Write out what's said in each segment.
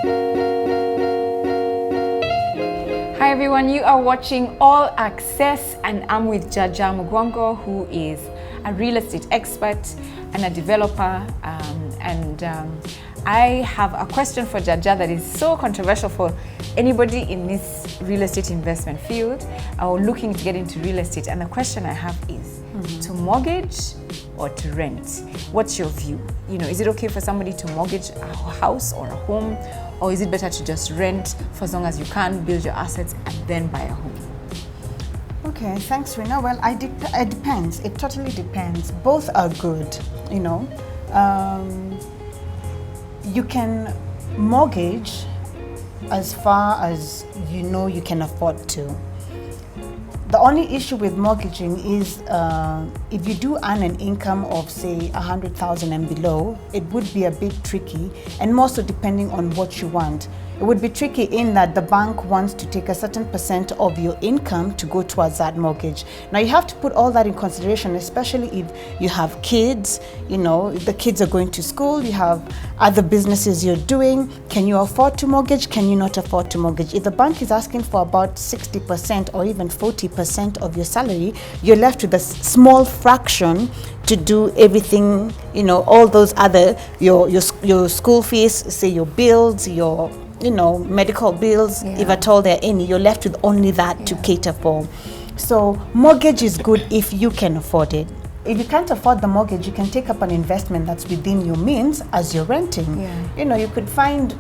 Hi everyone, you are watching All Access and I'm with Jaja Muguongo, who is a real estate expert and a developer. I have a question for Jaja that is so controversial for anybody in this real estate investment field or looking to get into real estate. And the question I have is, to mortgage or to rent? What's your view? You know, is it okay for somebody to mortgage a house or a home? Or is it better to just rent for as long as you can, build your assets, and then buy a home? Okay, thanks, Rina. Well, it depends. It totally depends. Both are good, you know. You can mortgage as far as you know you can afford to. The only issue with mortgaging is if you do earn an income of, say, 100,000 and below, it would be a bit tricky, and more so depending on what you want. It would be tricky in that the bank wants to take a certain percent of your income to go towards that mortgage. Now you have to put all that in consideration, especially if you have kids, you know, the kids are going to school, you have other businesses you're doing. Can you afford to mortgage? Can you not afford to mortgage? If the bank is asking for about 60% or even 40% of your salary, you're left with a small fraction to do everything, you know, all those other, your school fees, say your bills, your, you know, medical bills, if at all there are any, you're left with only that to cater for. So mortgage is good if you can afford it. If you can't afford the mortgage, you can take up an investment that's within your means as you're renting. You know, you could start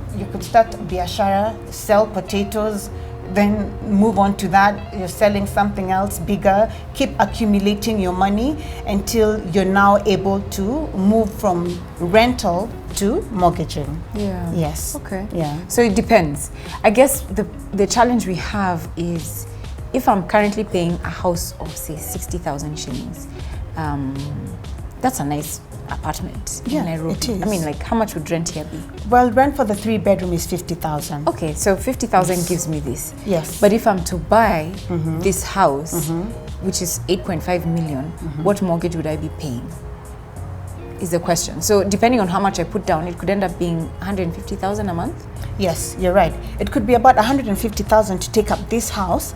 biashara, sell potatoes, then move on to that, you're selling something else bigger, keep accumulating your money until you're now able to move from rental to mortgaging. Yes. Okay. So it depends. I guess the challenge we have is if I'm currently paying a house of, say, 60,000 shillings, that's a nice apartment in Nairobi. It is. I mean, like, how much would rent here be? Well, rent for the 3-bedroom is 50,000. Okay, so 50,000 gives me this. Yes. But if I'm to buy this house, which is 8.5 million, what mortgage would I be paying? Is the question. So depending on how much I put down, it could end up being 150,000 a month? Yes, you're right. It could be about 150,000 to take up this house.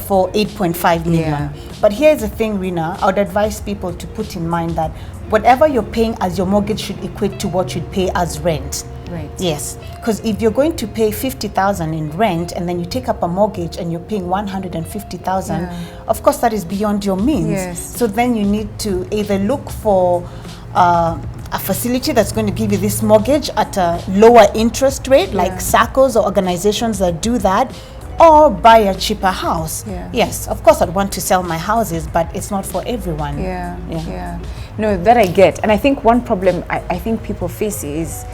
For 8.5 million. But here's the thing, Rina, I would advise people to put in mind that whatever you're paying as your mortgage should equate to what you'd pay as rent. Right. Yes, because if you're going to pay 50,000 in rent and then you take up a mortgage and you're paying 150,000, of course that is beyond your means. So then you need to either look for a facility that's going to give you this mortgage at a lower interest rate, like SACCOs or organizations that do that, or buy a cheaper house. Yes, of course I'd want to sell my houses, but it's not for everyone. No, that I get. And I think one problem I think people face is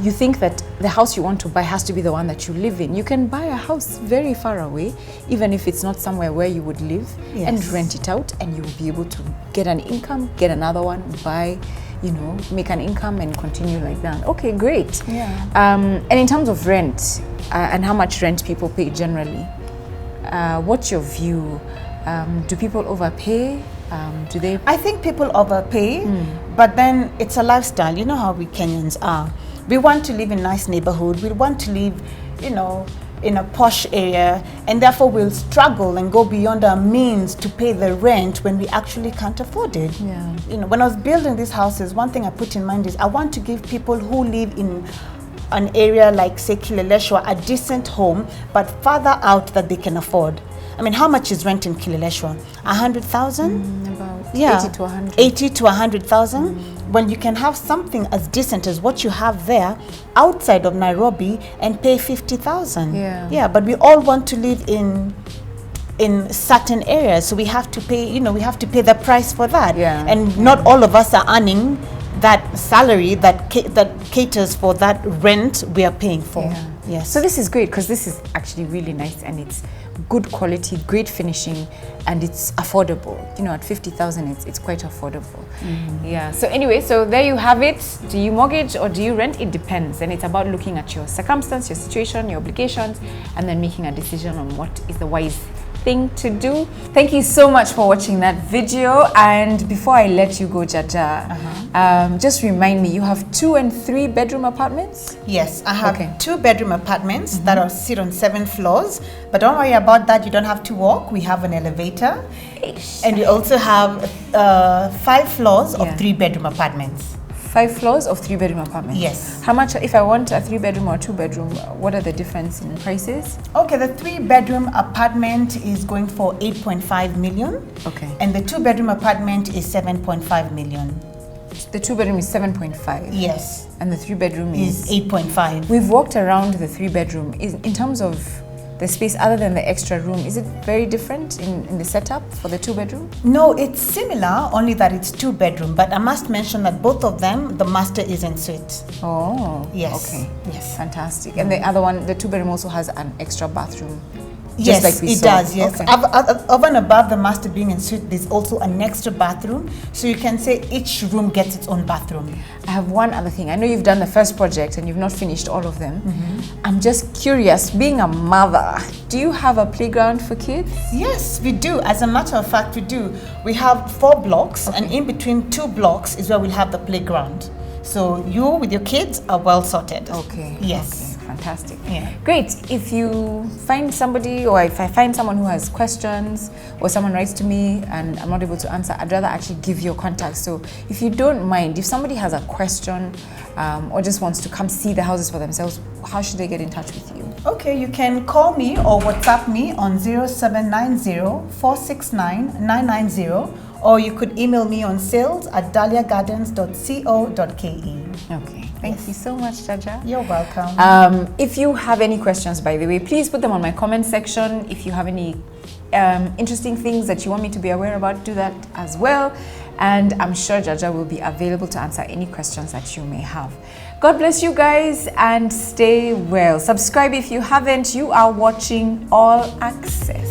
you think that the house you want to buy has to be the one that you live in. You can buy a house very far away, even if it's not somewhere where you would live, and rent it out, and you will be able to get an income, get another one, buy, you know, make an income and continue like that. Okay, great. And in terms of rent and how much rent people pay generally, what's your view? Do people overpay? Do they? I think people overpay, but then it's a lifestyle. You know how we Kenyans are. We want to live in a nice neighborhood. We want to live, you know, in a posh area, and therefore we'll struggle and go beyond our means to pay the rent when we actually can't afford it. You know, when I was building these houses, one thing I put in mind is I want to give people who live in an area like, say, Kileleshwa, a decent home, but farther out that they can afford. I mean, how much is rent in Kileleshwa? 100,000? About 80 to 100. 80 to 100,000. When you can have something as decent as what you have there outside of Nairobi and pay 50,000. But we all want to live in certain areas, so we have to pay, you know, we have to pay the price for that. And not all of us are earning that salary that caters for that rent we are paying for. So this is great because this is actually really nice and it's good quality, great finishing, and it's affordable. You know, at 50,000, it's quite affordable. So anyway, so there you have it. Do you mortgage or do you rent? It depends, and it's about looking at your circumstance, your situation, your obligations, and then making a decision on what is the wise thing to do. Thank you so much for watching that video. And before I let you go, Jaja, just remind me, you have 2 and 3 bedroom apartments? Yes, I have 2 bedroom apartments that are sit on 7 floors. But don't worry about that, you don't have to walk. We have an elevator. And we also have 5 floors of 3 bedroom apartments. 5 floors of 3 bedroom apartments? Yes. How much, if I want a 3 bedroom or 2 bedroom, what are the difference in prices? Okay, the 3 bedroom apartment is going for 8.5 million. Okay. And the 2 bedroom apartment is 7.5 million. The 2 bedroom is 7.5? Yes. And the 3 bedroom is 8.5. We've walked around the 3 bedroom. In terms of the space, other than the extra room, is it very different in the setup for the 2 bedroom? No, it's similar, only that it's 2 bedroom. But I must mention that both of them, the master is en suite. Oh, yes. Okay. Yes. Fantastic. And the other one, the 2 bedroom also has an extra bathroom. Yes, like we it saw. does, yes. Okay. Over and above the master being en suite, there's also an extra bathroom. So you can say each room gets its own bathroom. I have one other thing. I know you've done the first project and you've not finished all of them. I'm just curious, being a mother, do you have a playground for kids? Yes, we do. As a matter of fact, we do. We have 4 blocks, and in between 2 blocks is where we'll have the playground. So you with your kids are well sorted. Okay. Yes. Okay. Fantastic. Yeah. Great. If you find somebody, or if I find someone who has questions, or someone writes to me and I'm not able to answer, I'd rather actually give your contact. So if you don't mind, if somebody has a question or just wants to come see the houses for themselves, how should they get in touch with you? Okay, you can call me or WhatsApp me on 0790-469-990, or you could email me on sales@dahliagardens.co.ke. Okay. Thank you so much, Jaja. You're welcome. If you have any questions, by the way, please put them on my comment section. If you have any interesting things that you want me to be aware about, do that as well. And I'm sure Jaja will be available to answer any questions that you may have. God bless you guys and stay well. Subscribe if you haven't. You are watching All Access.